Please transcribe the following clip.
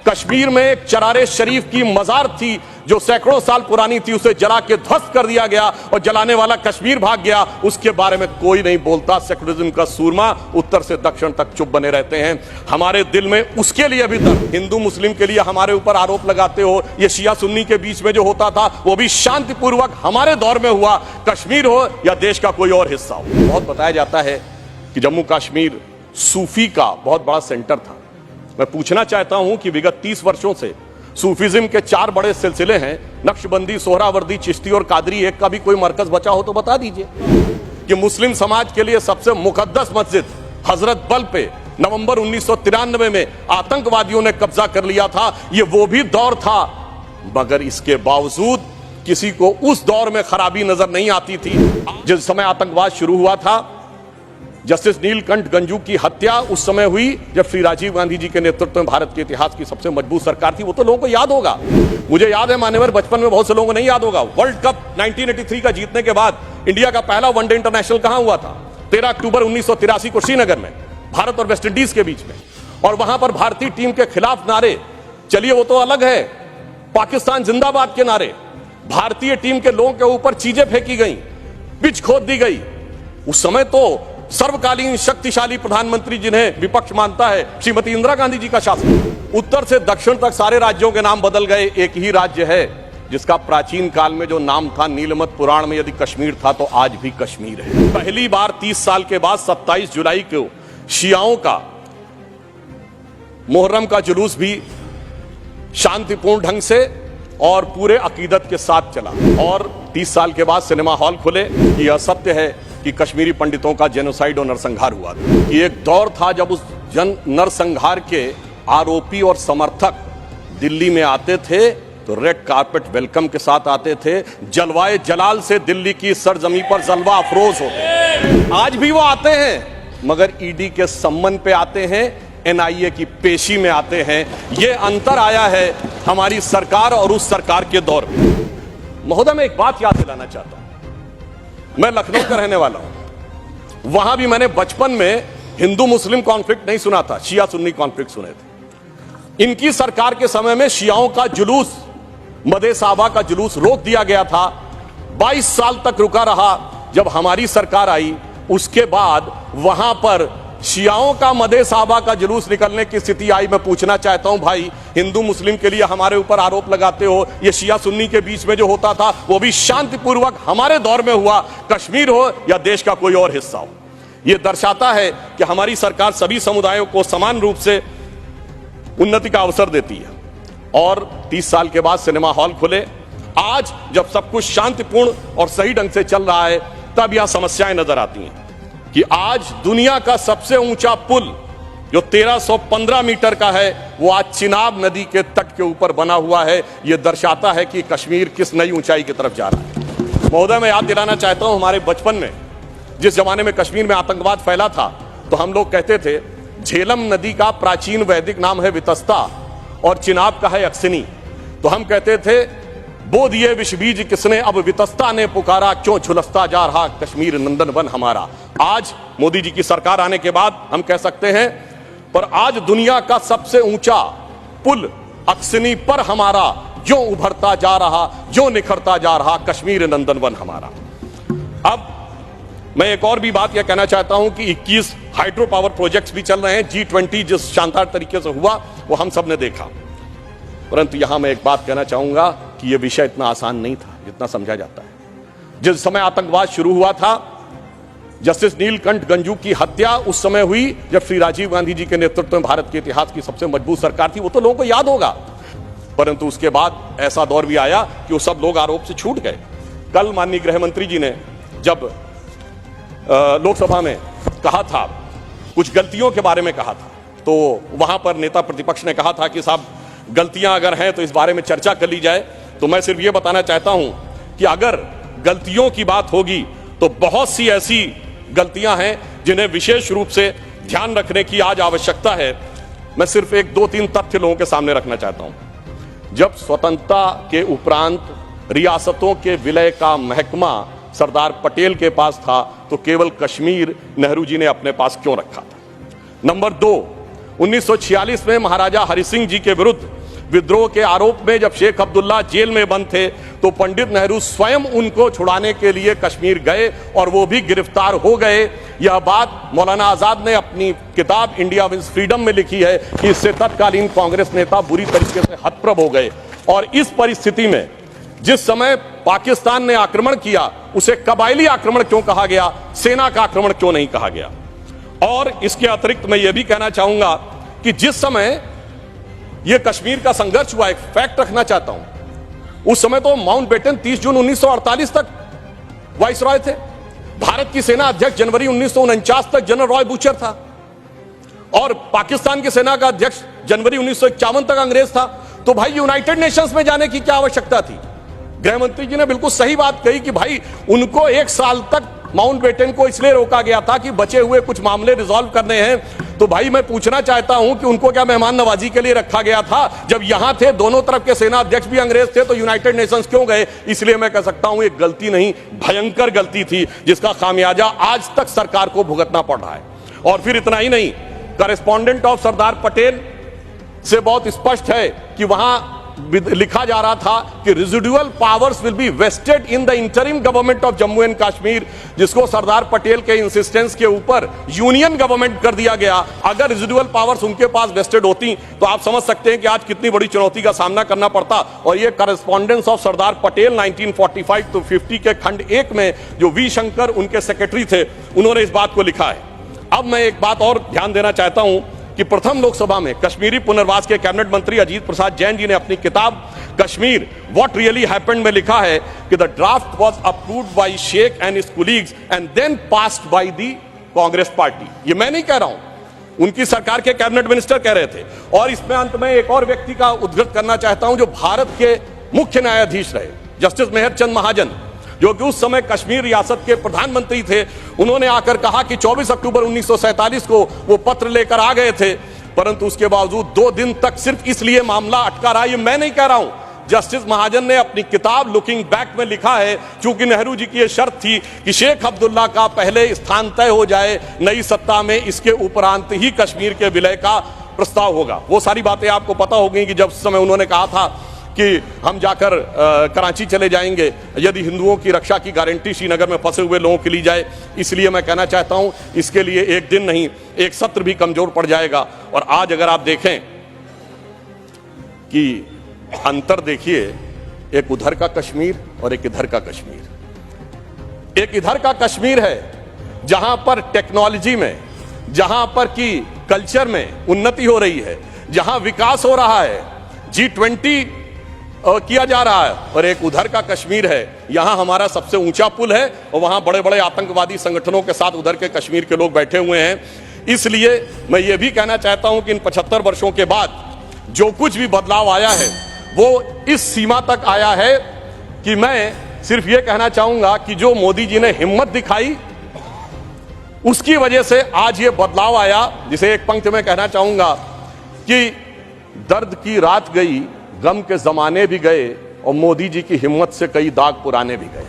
कश्मीर में एक चरारे शरीफ की मजार थी जो सैकड़ों साल पुरानी थी, उसे जला के ध्वस्त कर दिया गया और जलाने वाला कश्मीर भाग गया। उसके बारे में कोई नहीं बोलता। सेकुलरिज्म का सूरमा उत्तर से दक्षिण तक चुप बने रहते हैं। हमारे दिल में उसके लिए भी दर्द। हिंदू मुस्लिम के लिए हमारे ऊपर आरोप लगाते हो, ये शिया सुन्नी के बीच में जो होता था वो भी शांतिपूर्वक हमारे दौर में हुआ। कश्मीर हो या देश का कोई और हिस्सा हो। बहुत बताया जाता है कि जम्मू कश्मीर सूफी का बहुत बड़ा सेंटर था। मैं पूछना चाहता हूं कि विगत 30 वर्षों से सूफीज्म के 4 बड़े सिलसिले हैं, नक्शबंदी, सोहरावर्दी, चिश्ती और कादरी। एक का भी कोई मरकज बचा हो तो बता दीजिए। कि मुस्लिम समाज के लिए सबसे मुकद्दस मस्जिद हजरत बल पे नवंबर 1993 में आतंकवादियों ने कब्जा कर लिया था। ये वो भी दौर था, मगर इसके बावजूद किसी को उस दौर में खराबी नजर नहीं आती थी। जिस समय आतंकवाद शुरू हुआ था, जस्टिस नीलकंठ गंजू की हत्या उस समय हुई जब श्री राजीव गांधी जी के नेतृत्व में भारत के इतिहास की सबसे मजबूत सरकार थी। वो तो लोगों को याद होगा। मुझे याद है मान्यवर, बचपन में बहुत से लोगों को नहीं याद होगा। वर्ल्ड कप 1983 का जीतने के बाद इंडिया का पहला वनडे इंटरनेशनल कहां हुआ था? 13 अक्टूबर 1983 को श्रीनगर में, भारत और वेस्ट इंडीज के बीच में। और वहां पर भारतीय टीम के खिलाफ नारे, चलिए वो तो अलग है, पाकिस्तान जिंदाबाद के नारे, भारतीय टीम के लोगों के ऊपर चीजें फेंकी गई, पिच खोद दी गई। उस समय तो सर्वकालीन शक्तिशाली प्रधानमंत्री जिन्हें विपक्ष मानता है, श्रीमती इंदिरा गांधी जी का शासन। उत्तर से दक्षिण तक सारे राज्यों के नाम बदल गए। एक ही राज्य है जिसका प्राचीन काल में जो नाम था, नीलमत पुराण में यदि कश्मीर था तो आज भी कश्मीर है। पहली बार 30 साल के बाद 27 जुलाई को शियाओं का मुहर्रम का जुलूस भी शांतिपूर्ण ढंग से और पूरे अकीदत के साथ चला। और 30 साल के बाद सिनेमा हॉल खुले। यह सत्य है कि कश्मीरी पंडितों का जेनोसाइड और नरसंहार हुआ था। कि एक दौर था जब उस नरसंहार के आरोपी और समर्थक दिल्ली में आते थे तो रेड कारपेट वेलकम के साथ आते थे। जलवाए जलाल से दिल्ली की सरजमी पर जलवा अफरोज होते। आज भी वो आते हैं, मगर ईडी के सम्मन पे आते हैं, एनआईए की पेशी में आते हैं। ये अंतर आया है हमारी सरकार और उस सरकार के दौर में। महोदय, मैं एक बात याद दिलाना चाहता हूं। मैं लखनऊ का रहने वाला हूं। वहां भी मैंने बचपन में हिंदू मुस्लिम कॉन्फ्लिक्ट नहीं सुना था, शिया सुन्नी कॉन्फ्लिक्ट सुने थे। इनकी सरकार के समय में शियाओं का जुलूस, मदे साहबा का जुलूस रोक दिया गया था। 22 साल तक रुका रहा। जब हमारी सरकार आई उसके बाद वहां पर शियाओं का मदे साहबा का जुलूस निकलने की स्थिति आई। मैं पूछना चाहता हूं भाई, हिंदू मुस्लिम के लिए हमारे ऊपर आरोप लगाते हो, ये शिया सुन्नी के बीच में जो होता था वो भी शांतिपूर्वक हमारे दौर में हुआ। कश्मीर हो या देश का कोई और हिस्सा हो। यह दर्शाता है कि हमारी सरकार सभी समुदायों को समान रूप से उन्नति का अवसर देती है। और 30 साल के बाद सिनेमा हॉल खुले। आज जब सब कुछ शांतिपूर्ण और सही ढंग से चल रहा है तब यह समस्याएं नजर आती हैं कि आज दुनिया का सबसे ऊंचा पुल जो 1315 मीटर का है वो आज चिनाब नदी के तट के ऊपर बना हुआ है। यह दर्शाता है कि कश्मीर किस नई ऊंचाई की तरफ जा रहा है। महोदय, मैं याद दिलाना चाहता हूं, हमारे बचपन में जिस जमाने में कश्मीर में आतंकवाद फैला था तो हम लोग कहते थे झेलम नदी का प्राचीन वैदिक नाम है वितस्ता और चिनाब का है अक्सिनी। तो हम कहते थे, बो दिए विष बीज किसने, अब वितस्ता ने पुकारा, क्यों झुलसता जा रहा कश्मीर नंदन वन हमारा। आज मोदी जी की सरकार आने के बाद हम कह सकते हैं, पर आज दुनिया का सबसे ऊंचा पुल अक्सिनी पर हमारा जो उभरता जा रहा, जो निखरता जा रहा कश्मीर नंदन वन हमारा। अब मैं एक और भी बात यह कहना चाहता हूं कि 21 हाइड्रो पावर प्रोजेक्ट्स भी चल रहे हैं। G20 जिस शानदार तरीके से हुआ वो हम सब ने देखा। परंतु यहां मैं एक बात कहना चाहूंगा कि यह विषय इतना आसान नहीं था जितना समझा जाता है। जिस समय आतंकवाद शुरू हुआ था, जस्टिस नीलकंठ गंजू की हत्या उस समय हुई जब श्री राजीव गांधी जी के नेतृत्व में भारत के इतिहास की सबसे मजबूत सरकार थी। वो तो लोगों को याद होगा। परंतु उसके बाद ऐसा दौर भी आया कि वो सब लोग आरोप से छूट गए। कल माननीय गृह मंत्री जी ने जब लोकसभा में कहा था, कुछ गलतियों के बारे में कहा था, तो वहां पर नेता प्रतिपक्ष ने कहा था कि साहब गलतियां अगर हैं तो इस बारे में चर्चा कर ली जाए। तो मैं सिर्फ ये बताना चाहता हूं कि अगर गलतियों की बात होगी तो बहुत सी ऐसी गलतियां हैं जिन्हें विशेष रूप से ध्यान रखने की आज आवश्यकता है। मैं सिर्फ 1-2-3 तथ्य लोगों के सामने रखना चाहता हूं। जब स्वतंत्रता के उपरांत रियासतों के विलय का महकमा सरदार पटेल के पास था तो केवल कश्मीर नेहरू जी ने अपने पास क्यों रखा था? नंबर 2, 1946 में महाराजा हरि सिंह जी के विरुद्ध विद्रोह के आरोप में जब शेख अब्दुल्ला जेल में बंद थे तो पंडित नेहरू स्वयं उनको छुड़ाने के लिए कश्मीर गए और वो भी गिरफ्तार हो गए। यह बात मौलाना आजाद ने अपनी किताब इंडिया विंस फ्रीडम में लिखी है कि इससे तत्कालीन कांग्रेस नेता बुरी तरीके से हतप्रभ हो गए। और इस परिस्थिति में जिस समय पाकिस्तान ने आक्रमण किया उसे कबायली आक्रमण क्यों कहा गया, सेना का आक्रमण क्यों नहीं कहा गया। और इसके अतिरिक्त मैं यह भी कहना चाहूंगा कि जिस समय यह कश्मीर का संघर्ष हुआ, एक फैक्ट रखना चाहता हूं, उस समय तो माउंटबेटन 30 जून 1948 तक वाइसरॉय थे। भारत की सेना अध्यक्ष जनवरी 1949 तक जनरल रॉय बूचर था और पाकिस्तान की सेना का अध्यक्ष जनवरी 1951 तक अंग्रेज था। तो भाई यूनाइटेड नेशंस में जाने की क्या आवश्यकता थी। गृह मंत्री जी ने बिल्कुल सही बात कही कि भाई उनको 1 साल तक माउंटबेटन को इसलिए रोका गया था कि बचे हुए कुछ मामले रिजॉल्व करने हैं। तो भाई मैं पूछना चाहता हूं कि उनको क्या मेहमान नवाजी के लिए रखा गया था। जब यहां थे, दोनों तरफ के सेना अध्यक्ष भी अंग्रेज थे, तो यूनाइटेड नेशंस क्यों गए। इसलिए मैं कह सकता हूं एक गलती नहीं, भयंकर गलती थी जिसका खामियाजा आज तक सरकार को भुगतना पड़ रहा है। और फिर इतना ही नहीं, करेस्पॉन्डेंट ऑफ सरदार पटेल से बहुत स्पष्ट है कि वहां लिखा जा रहा था कि residual powers will be vested in the interim government of Jammu and Kashmir, जिसको सरदार पटेल के इंसिस्टेंस के ऊपर यूनियन गवर्नमेंट कर दिया गया। अगर रेजिडुअल पावर्स उनके पास वेस्टेड होती तो आप समझ सकते हैं कि आज कितनी बड़ी चुनौती का सामना करना पड़ता। और ये correspondence of Sardar Patel 1945 to 50 के खंड 1 में जो वी शंकर उनके सेक्रेटरी थे, उन्होंने इस बात को लिखा है। अब मैं एक बात और ध्यान देना चाहता हूं कि प्रथम लोकसभा में कश्मीरी पुनर्वास के कैबिनेट मंत्री अजीत प्रसाद जैन जी ने अपनी किताब कश्मीर व्हाट रियली हैपेंड में लिखा है कि the draft was approved by Sheikh and his colleagues and then passed by the Congress party. ये मैं नहीं कह रहा हूं, उनकी सरकार के कैबिनेट मिनिस्टर कह रहे थे। और इसमें अंत में एक और व्यक्ति का उद्धृत करना चाहता हूं जो भारत के मुख्य न्यायाधीश रहे, जस्टिस मेहरचंद महाजन, जो कि उस समय कश्मीर रियासत के प्रधानमंत्री थे। उन्होंने आकर कहा कि 24 अक्टूबर 1947 को वो पत्र लेकर आ गए थे, परंतु उसके बावजूद 2 दिन तक सिर्फ इसलिए मामला अटका रहा। ये मैं नहीं कह रहा हूं, जस्टिस महाजन ने अपनी किताब लुकिंग बैक में लिखा है, चूंकि नेहरू जी की यह शर्त थी कि शेख अब्दुल्ला का पहले स्थान तय हो जाए नई सत्ता में, इसके उपरांत ही कश्मीर के विलय का प्रस्ताव होगा। वो सारी बातें आपको पता होगी कि जब समय उन्होंने कहा था कि हम जाकर कराची चले जाएंगे यदि हिंदुओं की रक्षा की गारंटी श्रीनगर में फंसे हुए लोगों की ली जाए। इसलिए मैं कहना चाहता हूं इसके लिए एक दिन नहीं, एक सत्र भी कमजोर पड़ जाएगा। और आज अगर आप देखें कि अंतर देखिए, एक उधर का कश्मीर और एक इधर का कश्मीर। एक इधर का कश्मीर है जहां पर टेक्नोलॉजी में, जहां पर की कल्चर में उन्नति हो रही है, जहां विकास हो रहा है, G20 किया जा रहा है। और एक उधर का कश्मीर है, यहां हमारा सबसे ऊंचा पुल है और वहां बड़े बड़े आतंकवादी संगठनों के साथ उधर के कश्मीर के लोग बैठे हुए हैं। इसलिए मैं ये भी कहना चाहता हूं कि इन 75 वर्षों के बाद जो कुछ भी बदलाव आया है वो इस सीमा तक आया है कि मैं सिर्फ ये कहना चाहूंगा कि जो मोदी जी ने हिम्मत दिखाई उसकी वजह से आज ये बदलाव आया। जिसे एक पंक्ति में कहना चाहूंगा कि दर्द की रात गई, गम के जमाने भी गए और मोदी जी की हिम्मत से कई दाग पुराने भी गए।